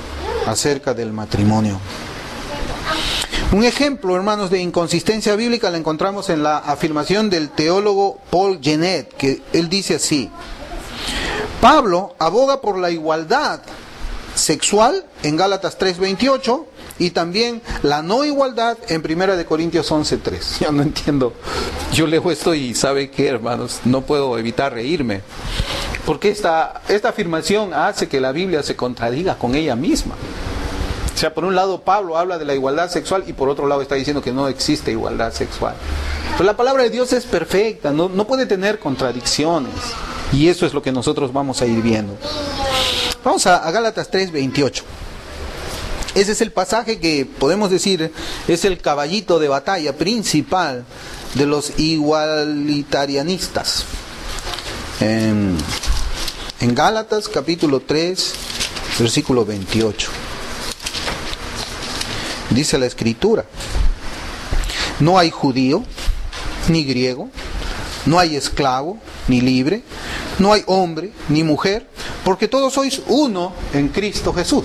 acerca del matrimonio. Un ejemplo, hermanos, de inconsistencia bíblica la encontramos en la afirmación del teólogo Paul Genet, que él dice así: Pablo aboga por la igualdad sexual en Gálatas 3:28 y también la no igualdad en 1 Corintios 11:3. Yo no entiendo. Yo leo esto y ¿sabe qué, hermanos? No puedo evitar reírme. Porque esta afirmación hace que la Biblia se contradiga con ella misma. O sea, por un lado Pablo habla de la igualdad sexual y por otro lado está diciendo que no existe igualdad sexual. Pero la palabra de Dios es perfecta, no puede tener contradicciones. Y eso es lo que nosotros vamos a ir viendo. Vamos a Gálatas 3:28. Ese es el pasaje que podemos decir es el caballito de batalla principal de los igualitarianistas. En Gálatas capítulo 3, versículo 28. Dice la Escritura: no hay judío ni griego, no hay esclavo ni libre, no hay hombre ni mujer, porque todos sois uno en Cristo Jesús.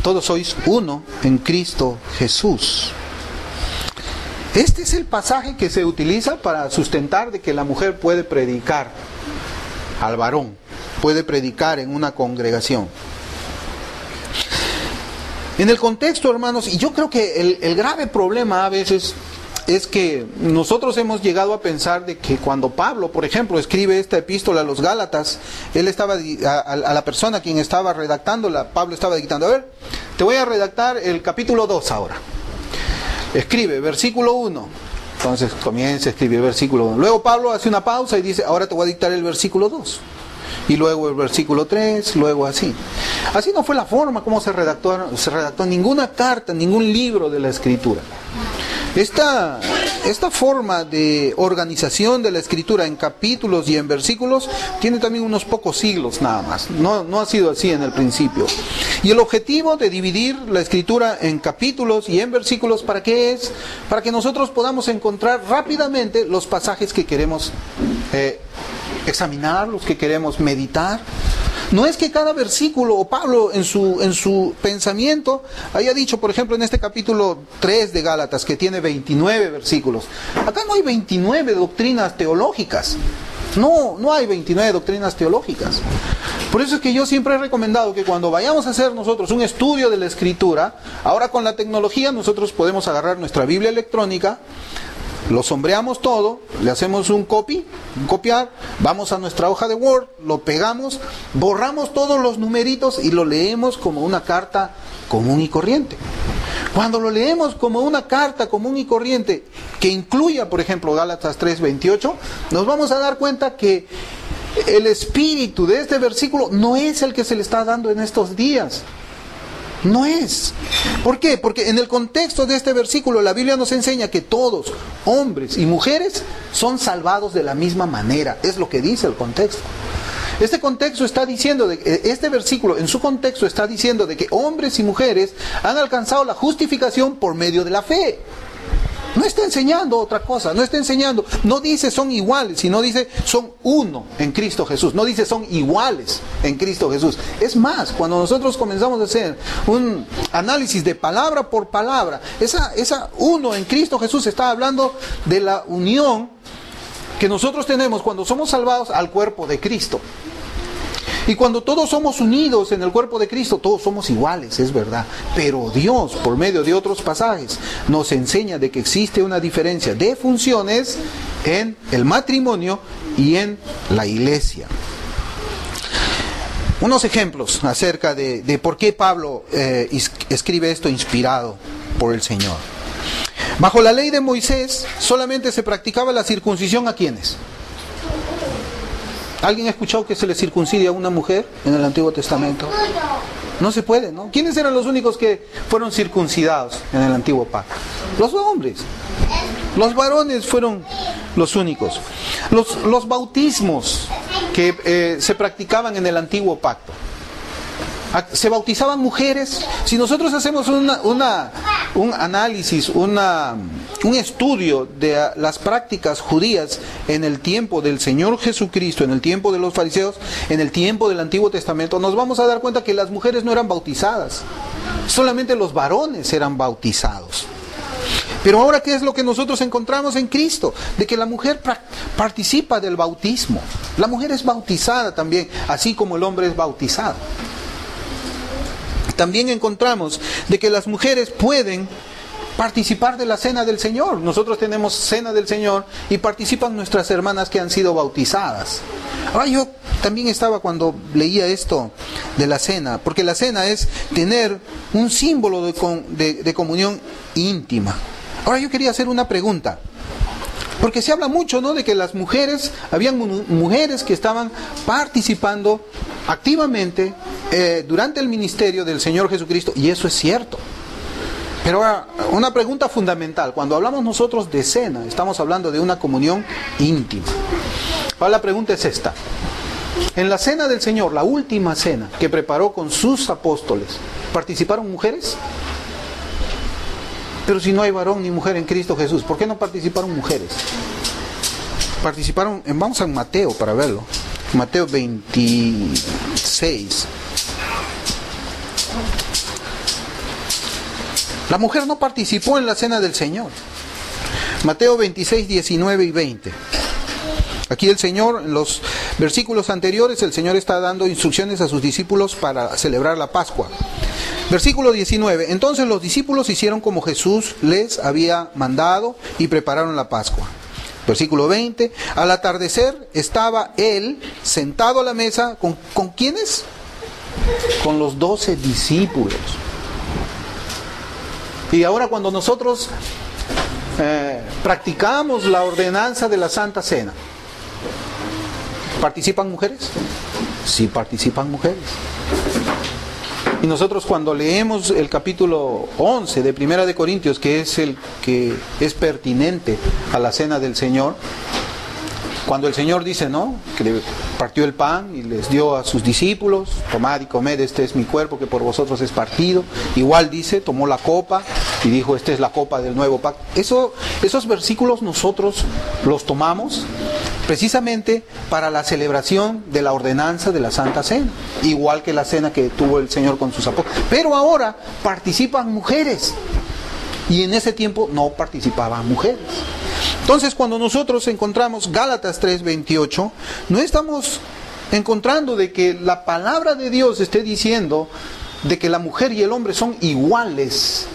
Todos sois uno en Cristo Jesús. Este es el pasaje que se utiliza para sustentar de que la mujer puede predicar al varón, puede predicar en una congregación. En el contexto, hermanos, y yo creo que el grave problema a veces es que nosotros hemos llegado a pensar de que cuando Pablo, por ejemplo, escribe esta epístola a los Gálatas, él estaba a la persona a quien estaba redactándola, Pablo estaba dictando: a ver, te voy a redactar el capítulo 2 ahora. Escribe versículo 1. Entonces comienza a escribir versículo 1. Luego Pablo hace una pausa y dice: ahora te voy a dictar el versículo 2. Y luego el versículo 3, luego así. Así no fue la forma como se redactó ninguna carta, ningún libro de la Escritura. Esta forma de organización de la Escritura en capítulos y en versículos tiene también unos pocos siglos nada más. No ha sido así en el principio. Y el objetivo de dividir la Escritura en capítulos y en versículos, ¿para qué es? Para que nosotros podamos encontrar rápidamente los pasajes que queremos examinar, los que queremos meditar. No es que cada versículo, o Pablo en su pensamiento haya dicho, por ejemplo, en este capítulo 3 de Gálatas, que tiene 29 versículos. Acá no hay 29 doctrinas teológicas. No hay 29 doctrinas teológicas. Por eso es que yo siempre he recomendado que cuando vayamos a hacer nosotros un estudio de la Escritura, ahora con la tecnología nosotros podemos agarrar nuestra Biblia electrónica, lo sombreamos todo, le hacemos un copiar, vamos a nuestra hoja de Word, lo pegamos, borramos todos los numeritos y lo leemos como una carta común y corriente. Cuando lo leemos como una carta común y corriente que incluya, por ejemplo, Gálatas 3:28, nos vamos a dar cuenta que el espíritu de este versículo no es el que se le está dando en estos días. No es. ¿Por qué? Porque en el contexto de este versículo la Biblia nos enseña que todos, hombres y mujeres, son salvados de la misma manera. Es lo que dice el contexto. Este contexto está diciendo, este versículo en su contexto está diciendo de que hombres y mujeres han alcanzado la justificación por medio de la fe. No está enseñando otra cosa, no dice son iguales, sino dice son uno en Cristo Jesús, no dice son iguales en Cristo Jesús. Es más, cuando nosotros comenzamos a hacer un análisis de palabra por palabra, esa uno en Cristo Jesús está hablando de la unión que nosotros tenemos cuando somos salvados al cuerpo de Cristo. Y cuando todos somos unidos en el cuerpo de Cristo, todos somos iguales, es verdad. Pero Dios, por medio de otros pasajes, nos enseña de que existe una diferencia de funciones en el matrimonio y en la iglesia. Unos ejemplos acerca de por qué Pablo escribe esto inspirado por el Señor. Bajo la ley de Moisés, solamente se practicaba la circuncisión ¿a quiénes? ¿Alguien ha escuchado que se le circuncide a una mujer en el Antiguo Testamento? No se puede, ¿no? ¿Quiénes eran los únicos que fueron circuncidados en el Antiguo Pacto? Los hombres. Los varones fueron los únicos. Los bautismos que se practicaban en el Antiguo Pacto. Se bautizaban mujeres. Si nosotros hacemos un análisis, un estudio de las prácticas judías en el tiempo del Señor Jesucristo, en el tiempo de los fariseos, en el tiempo del Antiguo Testamento, nos vamos a dar cuenta que las mujeres no eran bautizadas, solamente los varones eran bautizados. Pero ahora, ¿qué es lo que nosotros encontramos en Cristo? De que la mujer participa del bautismo. La mujer es bautizada también, así como el hombre es bautizado. También encontramos de que las mujeres pueden participar de la cena del Señor. Nosotros tenemos cena del Señor y participan nuestras hermanas que han sido bautizadas. Ahora yo también estaba cuando leía esto de la cena, porque la cena es tener un símbolo de comunión íntima. Ahora yo quería hacer una pregunta, porque se habla mucho, ¿no?, de que las mujeres, habían mujeres que estaban participando activamente durante el ministerio del Señor Jesucristo, y eso es cierto. Pero ahora, una pregunta fundamental: cuando hablamos nosotros de cena, estamos hablando de una comunión íntima. Ahora la pregunta es esta: en la cena del Señor, la última cena que preparó con sus apóstoles, ¿participaron mujeres? Pero si no hay varón ni mujer en Cristo Jesús, ¿por qué no participaron mujeres? Participaron, vamos a Mateo para verlo, Mateo 26. La mujer no participó en la cena del Señor. Mateo 26, 19 y 20. Aquí el Señor, en los versículos anteriores, el Señor está dando instrucciones a sus discípulos para celebrar la Pascua. Versículo 19. Entonces los discípulos hicieron como Jesús les había mandado y prepararon la Pascua. Versículo 20. Al atardecer estaba él sentado a la mesa. ¿Con quiénes? Con los 12 discípulos. Y ahora cuando nosotros practicamos la ordenanza de la Santa Cena, ¿participan mujeres? Sí, participan mujeres. Y nosotros cuando leemos el capítulo 11 de Primera de Corintios, que es el que es pertinente a la cena del Señor, cuando el Señor dice, ¿no?, que partió el pan y les dio a sus discípulos: tomad y comed, este es mi cuerpo que por vosotros es partido. Igual dice, tomó la copa y dijo, esta es la copa del nuevo pacto. Esos versículos nosotros los tomamos precisamente para la celebración de la ordenanza de la Santa Cena, igual que la cena que tuvo el Señor con sus apóstoles. Pero ahora participan mujeres, y en ese tiempo no participaban mujeres. Entonces, cuando nosotros encontramos Gálatas 3:28, no estamos encontrando de que la palabra de Dios esté diciendo de que la mujer y el hombre son iguales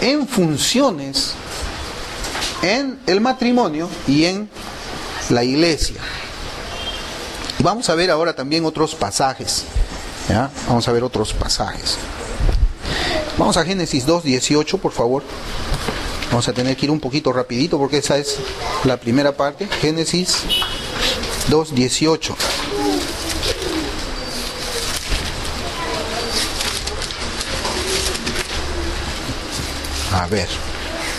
en funciones en el matrimonio y en la iglesia. Y vamos a ver ahora también otros pasajes, ¿ya? Vamos a ver otros pasajes. Vamos a Génesis 2:18, por favor. Vamos a tener que ir un poquito rapidito porque esa es la primera parte. Génesis 2:18. A ver,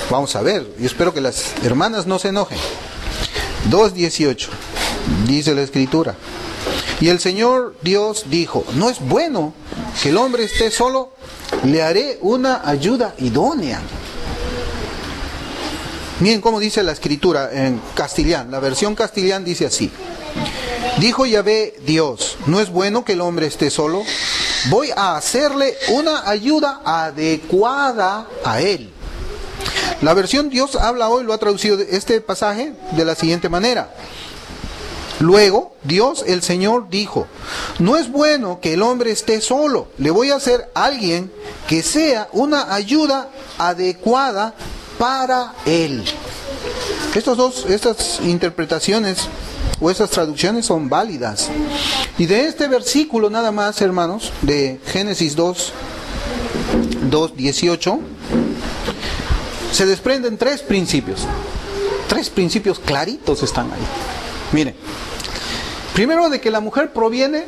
vamos a ver. Yo espero que las hermanas no se enojen. 2:18. Dice la Escritura: y el Señor Dios dijo, no es bueno que el hombre esté solo, le haré una ayuda idónea. Miren cómo dice la Escritura en castellano. La versión castellana dice así: dijo Yahvé Dios, no es bueno que el hombre esté solo, voy a hacerle una ayuda adecuada a él. La versión Dios habla hoy lo ha traducido este pasaje de la siguiente manera: luego Dios el Señor dijo, no es bueno que el hombre esté solo, le voy a hacer a alguien que sea una ayuda adecuada para él. Estas interpretaciones o estas traducciones son válidas. Y de este versículo nada más, hermanos, de Génesis 2:18, se desprenden tres principios. Tres principios claritos están ahí. Miren, primero, de que la mujer proviene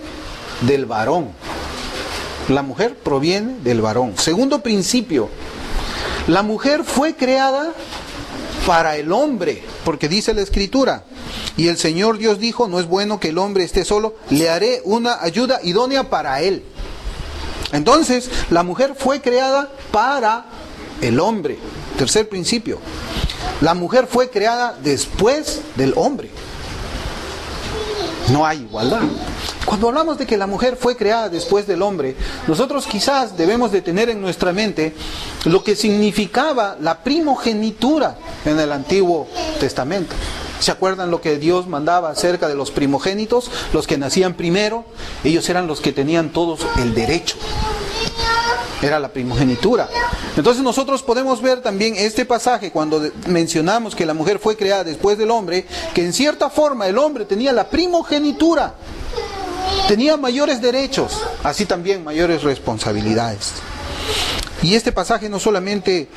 del varón. La mujer proviene del varón. Segundo principio: la mujer fue creada para el hombre, porque dice la Escritura, y el Señor Dios dijo, no es bueno que el hombre esté solo, le haré una ayuda idónea para él. Entonces, la mujer fue creada para el hombre. Tercer principio: la mujer fue creada después del hombre. No hay igualdad. Cuando hablamos de que la mujer fue creada después del hombre, nosotros quizás debemos de tener en nuestra mente lo que significaba la primogenitura en el Antiguo Testamento. ¿Se acuerdan lo que Dios mandaba acerca de los primogénitos? Los que nacían primero, ellos eran los que tenían todos el derecho. Era la primogenitura. Entonces nosotros podemos ver también este pasaje cuando mencionamos que la mujer fue creada después del hombre, que en cierta forma el hombre tenía la primogenitura, tenía mayores derechos, así también mayores responsabilidades. Y este pasaje no solamente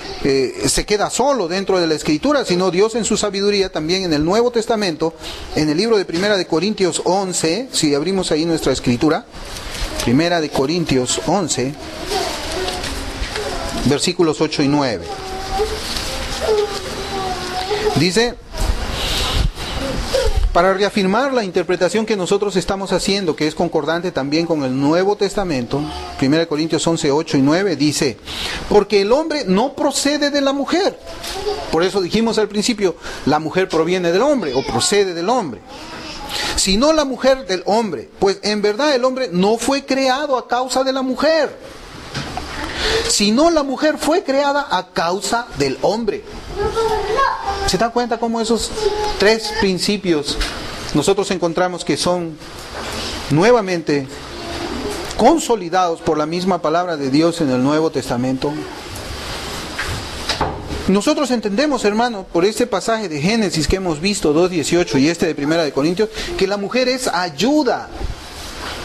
se queda solo dentro de la Escritura, sino Dios en su sabiduría también en el Nuevo Testamento, en el libro de Primera de Corintios 11, si abrimos ahí nuestra Escritura, Primera de Corintios 11, versículos 8 y 9. Dice, para reafirmar la interpretación que nosotros estamos haciendo, que es concordante también con el Nuevo Testamento, 1 Corintios 11, 8 y 9, dice, porque el hombre no procede de la mujer. Por eso dijimos al principio, la mujer proviene del hombre o procede del hombre. Sino la mujer del hombre, pues en verdad el hombre no fue creado a causa de la mujer, sino la mujer fue creada a causa del hombre. ¿Se dan cuenta cómo esos tres principios nosotros encontramos que son nuevamente consolidados por la misma palabra de Dios en el Nuevo Testamento? Nosotros entendemos, hermano, por este pasaje de Génesis que hemos visto, 2:18, y este de Primera de Corintios, que la mujer es ayuda.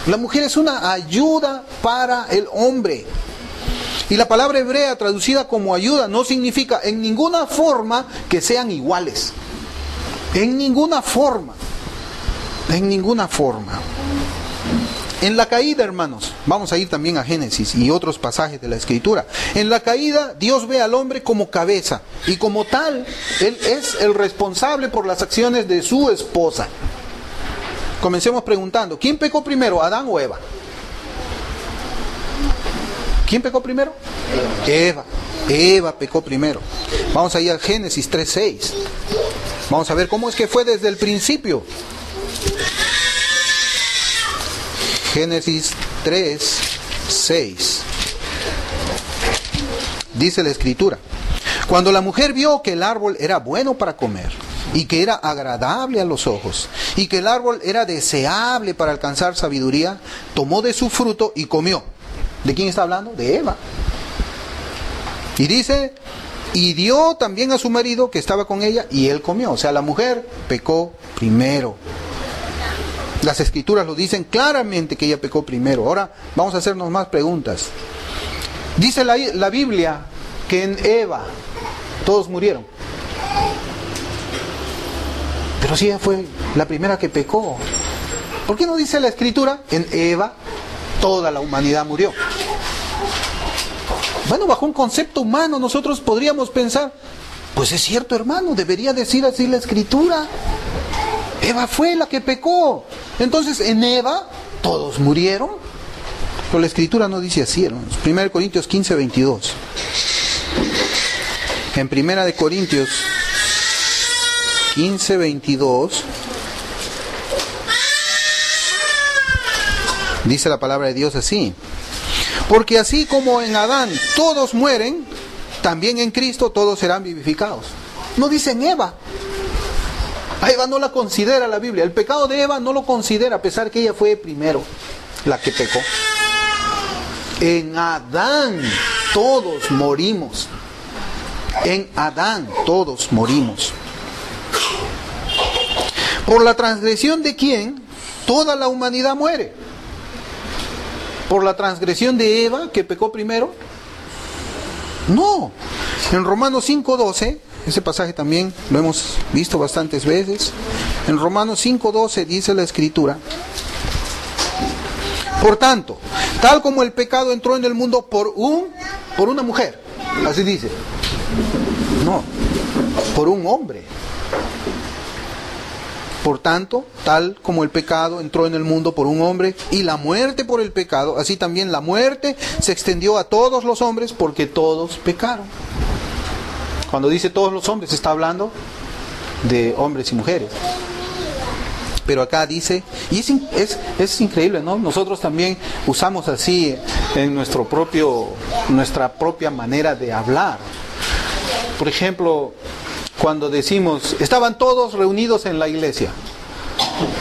La mujer es una ayuda para el hombre. Y la palabra hebrea traducida como ayuda no significa en ninguna forma que sean iguales. En ninguna forma. En ninguna forma. En la caída, hermanos, vamos a ir también a Génesis y otros pasajes de la Escritura. En la caída, Dios ve al hombre como cabeza y como tal, Él es el responsable por las acciones de su esposa. Comencemos preguntando, ¿quién pecó primero, Adán o Eva? ¿Quién pecó primero? Eva. Eva pecó primero. Vamos a ir a Génesis 3:6. Vamos a ver cómo es que fue desde el principio. Génesis 3:6. Dice la Escritura: cuando la mujer vio que el árbol era bueno para comer, y que era agradable a los ojos, y que el árbol era deseable para alcanzar sabiduría, tomó de su fruto y comió. ¿De quién está hablando? De Eva. Y dice, y dio también a su marido que estaba con ella, y él comió. O sea, la mujer pecó primero. Las Escrituras lo dicen claramente que ella pecó primero. Ahora vamos a hacernos más preguntas. Dice la Biblia que en Eva todos murieron. Pero si ella fue la primera que pecó, ¿por qué no dice la Escritura? En Eva toda la humanidad murió. Bueno, bajo un concepto humano nosotros podríamos pensar, pues es cierto, hermano, debería decir así la Escritura. Eva fue la que pecó. Entonces en Eva todos murieron. Pero la Escritura no dice así, hermanos. 1 Corintios 15:22. En 1 Corintios 15:22 dice la palabra de Dios así: porque así como en Adán todos mueren, también en Cristo todos serán vivificados. No dice en Eva. A Eva no la considera la Biblia. El pecado de Eva no lo considera, a pesar que ella fue primero la que pecó. En Adán todos morimos. En Adán todos morimos. ¿Por la transgresión de quién? Toda la humanidad muere. ¿Por la transgresión de Eva, que pecó primero? No. En Romanos 5:12, ese pasaje también lo hemos visto bastantes veces. En Romanos 5:12 dice la Escritura: por tanto, tal como el pecado entró en el mundo por una mujer, así dice. No, por un hombre. Por tanto, tal como el pecado entró en el mundo por un hombre, y la muerte por el pecado, así también la muerte se extendió a todos los hombres, porque todos pecaron. Cuando dice todos los hombres, está hablando de hombres y mujeres. Pero acá dice, y es increíble, ¿no? Nosotros también usamos así en nuestra propia manera de hablar. Por ejemplo, cuando decimos, estaban todos reunidos en la iglesia.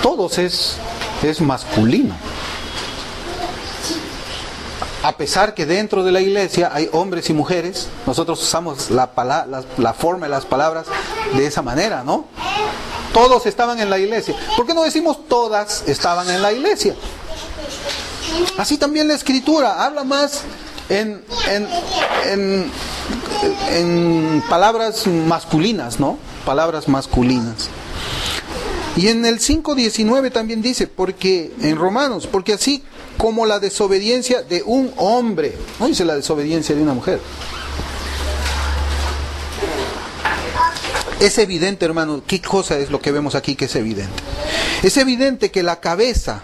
Todos es masculino. A pesar que dentro de la iglesia hay hombres y mujeres, nosotros usamos la forma de las palabras de esa manera, ¿no? Todos estaban en la iglesia. ¿Por qué no decimos todas estaban en la iglesia? Así también la Escritura habla más en palabras masculinas, ¿no? Palabras masculinas. Y en el 5:19 también dice, porque en Romanos, porque así como la desobediencia de un hombre, no dice la desobediencia de una mujer. Es evidente, hermano, ¿qué cosa es lo que vemos aquí que es evidente? Es evidente que la cabeza,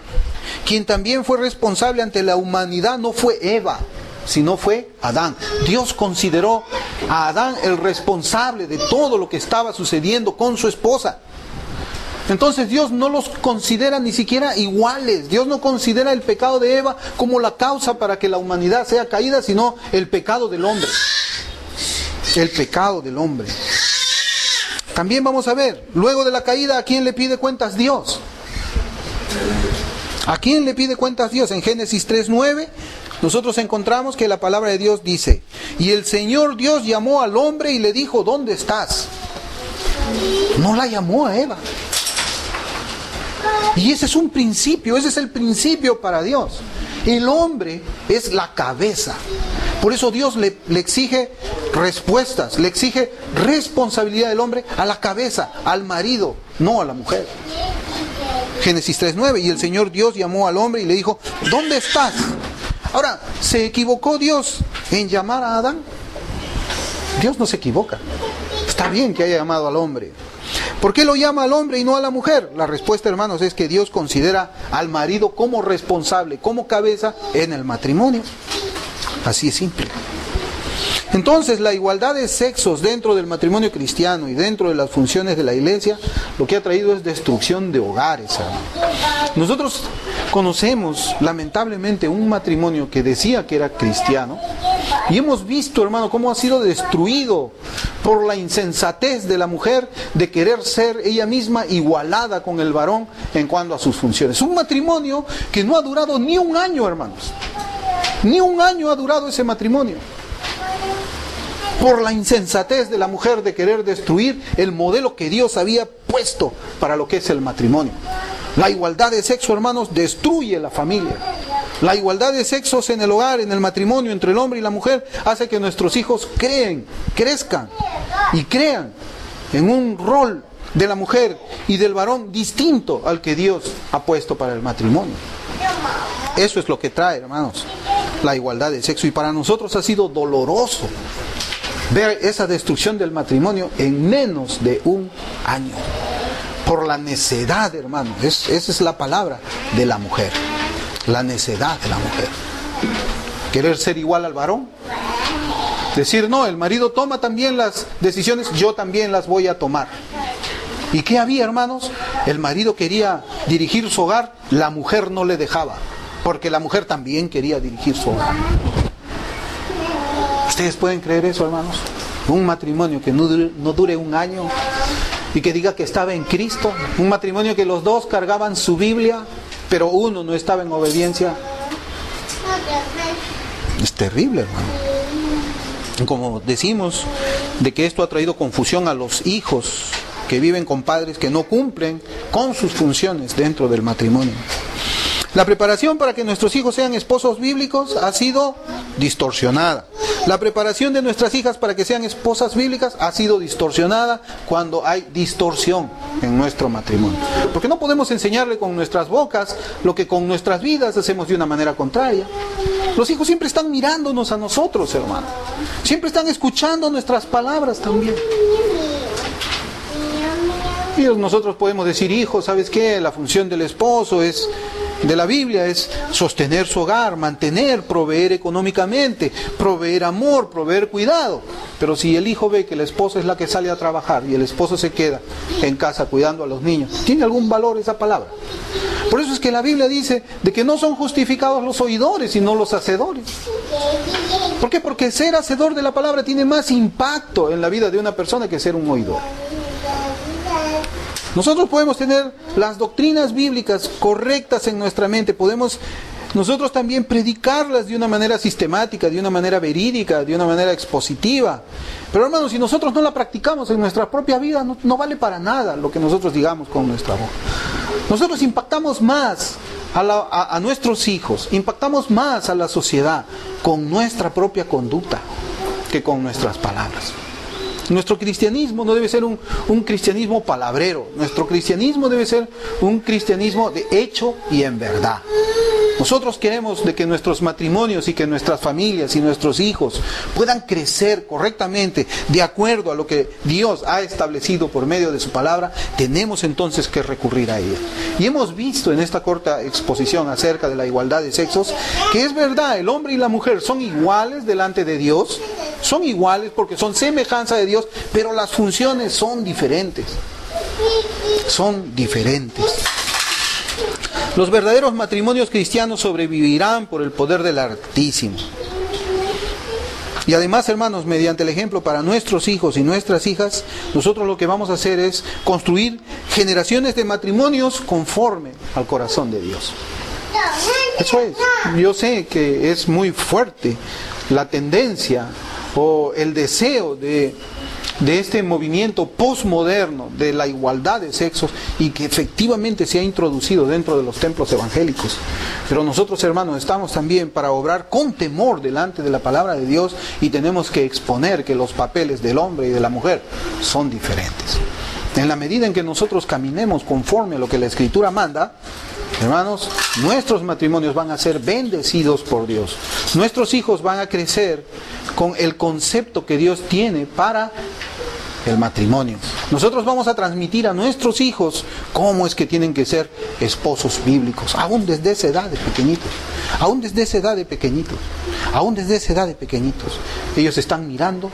quien también fue responsable ante la humanidad, no fue Eva, sino fue Adán. Dios consideró a Adán el responsable de todo lo que estaba sucediendo con su esposa. Entonces Dios no los considera ni siquiera iguales. Dios no considera el pecado de Eva como la causa para que la humanidad sea caída, sino el pecado del hombre. El pecado del hombre. También vamos a ver, luego de la caída, ¿a quién le pide cuentas Dios? ¿A quién le pide cuentas Dios? En Génesis 3:9, nosotros encontramos que la palabra de Dios dice, y el Señor Dios llamó al hombre y le dijo, ¿dónde estás? No la llamó a Eva. Y ese es un principio, ese es el principio para Dios. El hombre es la cabeza. Por eso Dios le exige respuestas, le exige responsabilidad del hombre a la cabeza, al marido, no a la mujer. Génesis 3:9, y el Señor Dios llamó al hombre y le dijo, ¿dónde estás? Ahora, ¿se equivocó Dios en llamar a Adán? Dios no se equivoca. Está bien que haya llamado al hombre. ¿Por qué lo llama al hombre y no a la mujer? La respuesta, hermanos, es que Dios considera al marido como responsable, como cabeza en el matrimonio. Así es simple. Entonces, la igualdad de sexos dentro del matrimonio cristiano y dentro de las funciones de la iglesia, lo que ha traído es destrucción de hogares, hermano. Nosotros conocemos, lamentablemente, un matrimonio que decía que era cristiano, y hemos visto, hermano, cómo ha sido destruido por la insensatez de la mujer de querer ser ella misma igualada con el varón en cuanto a sus funciones. Un matrimonio que no ha durado ni un año, hermanos. Ni un año ha durado ese matrimonio. Por la insensatez de la mujer de querer destruir el modelo que Dios había puesto para lo que es el matrimonio. La igualdad de sexo, hermanos, destruye la familia. La igualdad de sexos en el hogar, en el matrimonio, entre el hombre y la mujer, hace que nuestros hijos crezcan y crean en un rol de la mujer y del varón distinto al que Dios ha puesto para el matrimonio. Eso es lo que trae, hermanos, la igualdad de sexo. Y para nosotros ha sido doloroso ver esa destrucción del matrimonio en menos de un año. Por la necedad, hermano. Esa es la palabra de la mujer. La necedad de la mujer. Querer ser igual al varón. Decir, no, el marido toma también las decisiones, yo también las voy a tomar. ¿Y qué había, hermanos? El marido quería dirigir su hogar, la mujer no le dejaba. Porque la mujer también quería dirigir su hogar. ¿Ustedes pueden creer eso, hermanos? Un matrimonio que no dure un año y que diga que estaba en Cristo. Un matrimonio que los dos cargaban su Biblia, pero uno no estaba en obediencia. Es terrible, hermano. Como decimos, de que esto ha traído confusión a los hijos que viven con padres que no cumplen con sus funciones dentro del matrimonio. La preparación para que nuestros hijos sean esposos bíblicos ha sido distorsionada. La preparación de nuestras hijas para que sean esposas bíblicas ha sido distorsionada cuando hay distorsión en nuestro matrimonio. Porque no podemos enseñarle con nuestras bocas lo que con nuestras vidas hacemos de una manera contraria. Los hijos siempre están mirándonos a nosotros, hermano. Siempre están escuchando nuestras palabras también. Y nosotros podemos decir, hijo, ¿sabes qué? La función del esposo de la Biblia es sostener su hogar, mantener, proveer económicamente, proveer amor, proveer cuidado. Pero si el hijo ve que la esposa es la que sale a trabajar y el esposo se queda en casa cuidando a los niños, ¿tiene algún valor esa palabra? Por eso es que la Biblia dice de que no son justificados los oidores, sino los hacedores. ¿Por qué? Porque ser hacedor de la palabra tiene más impacto en la vida de una persona que ser un oidor. Nosotros podemos tener las doctrinas bíblicas correctas en nuestra mente, podemos nosotros también predicarlas de una manera sistemática, de una manera verídica, de una manera expositiva. Pero hermanos, si nosotros no la practicamos en nuestra propia vida, no vale para nada lo que nosotros digamos con nuestra boca. Nosotros impactamos más a nuestros hijos, impactamos más a la sociedad con nuestra propia conducta que con nuestras palabras. Nuestro cristianismo no debe ser un cristianismo palabrero. Nuestro cristianismo debe ser un cristianismo de hecho y en verdad. Nosotros queremos de que nuestros matrimonios y que nuestras familias y nuestros hijos puedan crecer correctamente de acuerdo a lo que Dios ha establecido por medio de su palabra. Tenemos entonces que recurrir a ella. Y hemos visto en esta corta exposición acerca de la igualdad de sexos que es verdad, el hombre y la mujer son iguales delante de Dios, son iguales porque son semejanza de Dios, pero las funciones son diferentes. Son diferentes. Los verdaderos matrimonios cristianos sobrevivirán por el poder del Altísimo. Y además, hermanos, mediante el ejemplo para nuestros hijos y nuestras hijas, nosotros lo que vamos a hacer es construir generaciones de matrimonios conforme al corazón de Dios. Eso es. Yo sé que es muy fuerte la tendencia o el deseo de este movimiento postmoderno de la igualdad de sexos y que efectivamente se ha introducido dentro de los templos evangélicos. Pero nosotros, hermanos, estamos también para obrar con temor delante de la palabra de Dios y tenemos que exponer que los papeles del hombre y de la mujer son diferentes. En la medida en que nosotros caminemos conforme a lo que la Escritura manda, hermanos, nuestros matrimonios van a ser bendecidos por Dios. Nuestros hijos van a crecer con el concepto que Dios tiene para el matrimonio. Nosotros vamos a transmitir a nuestros hijos cómo es que tienen que ser esposos bíblicos, aún desde esa edad de pequeñitos. Aún desde esa edad de pequeñitos. Aún desde esa edad de pequeñitos. Ellos están mirando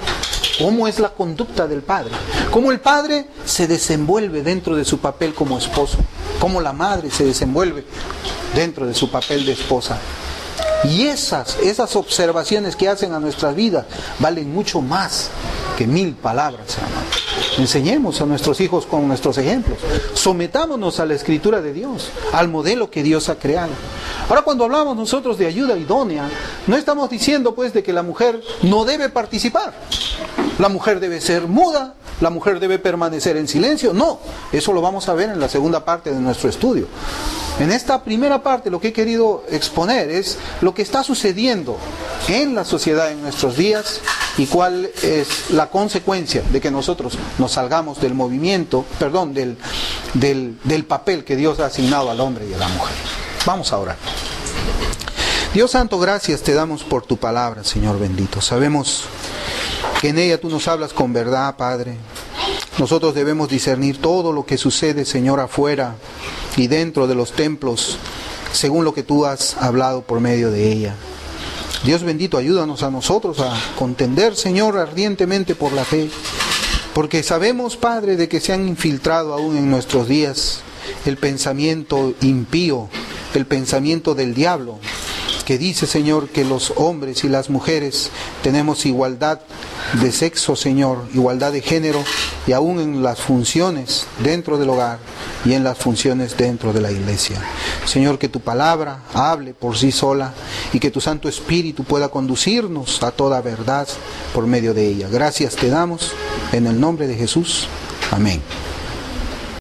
cómo es la conducta del padre. Cómo el padre se desenvuelve dentro de su papel como esposo. Cómo la madre se desenvuelve dentro de su papel de esposa. Y esas observaciones que hacen a nuestras vidas valen mucho más que 1000 palabras, hermanos. Enseñemos a nuestros hijos con nuestros ejemplos. Sometámonos a la Escritura de Dios, al modelo que Dios ha creado. Ahora, cuando hablamos nosotros de ayuda idónea, no estamos diciendo pues de que la mujer no debe participar. La mujer debe ser muda, la mujer debe permanecer en silencio. No, eso lo vamos a ver en la segunda parte de nuestro estudio. En esta primera parte lo que he querido exponer es lo que está sucediendo en la sociedad en nuestros días y cuál es la consecuencia de que nosotros nos salgamos del movimiento, del papel que Dios ha asignado al hombre y a la mujer. Vamos a orar. Dios Santo, gracias te damos por tu palabra, Señor bendito. Sabemos que en ella tú nos hablas con verdad, Padre. Nosotros debemos discernir todo lo que sucede, Señor, afuera y dentro de los templos, según lo que tú has hablado por medio de ella. Dios bendito, ayúdanos a nosotros a contender, Señor, ardientemente por la fe, porque sabemos, Padre, de que se han infiltrado aún en nuestros días el pensamiento impío, el pensamiento del diablo, que dice, Señor, que los hombres y las mujeres tenemos igualdad de sexo, Señor, igualdad de género, y aún en las funciones dentro del hogar y en las funciones dentro de la iglesia. Señor, que tu palabra hable por sí sola y que tu Santo Espíritu pueda conducirnos a toda verdad por medio de ella. Gracias te damos en el nombre de Jesús. Amén.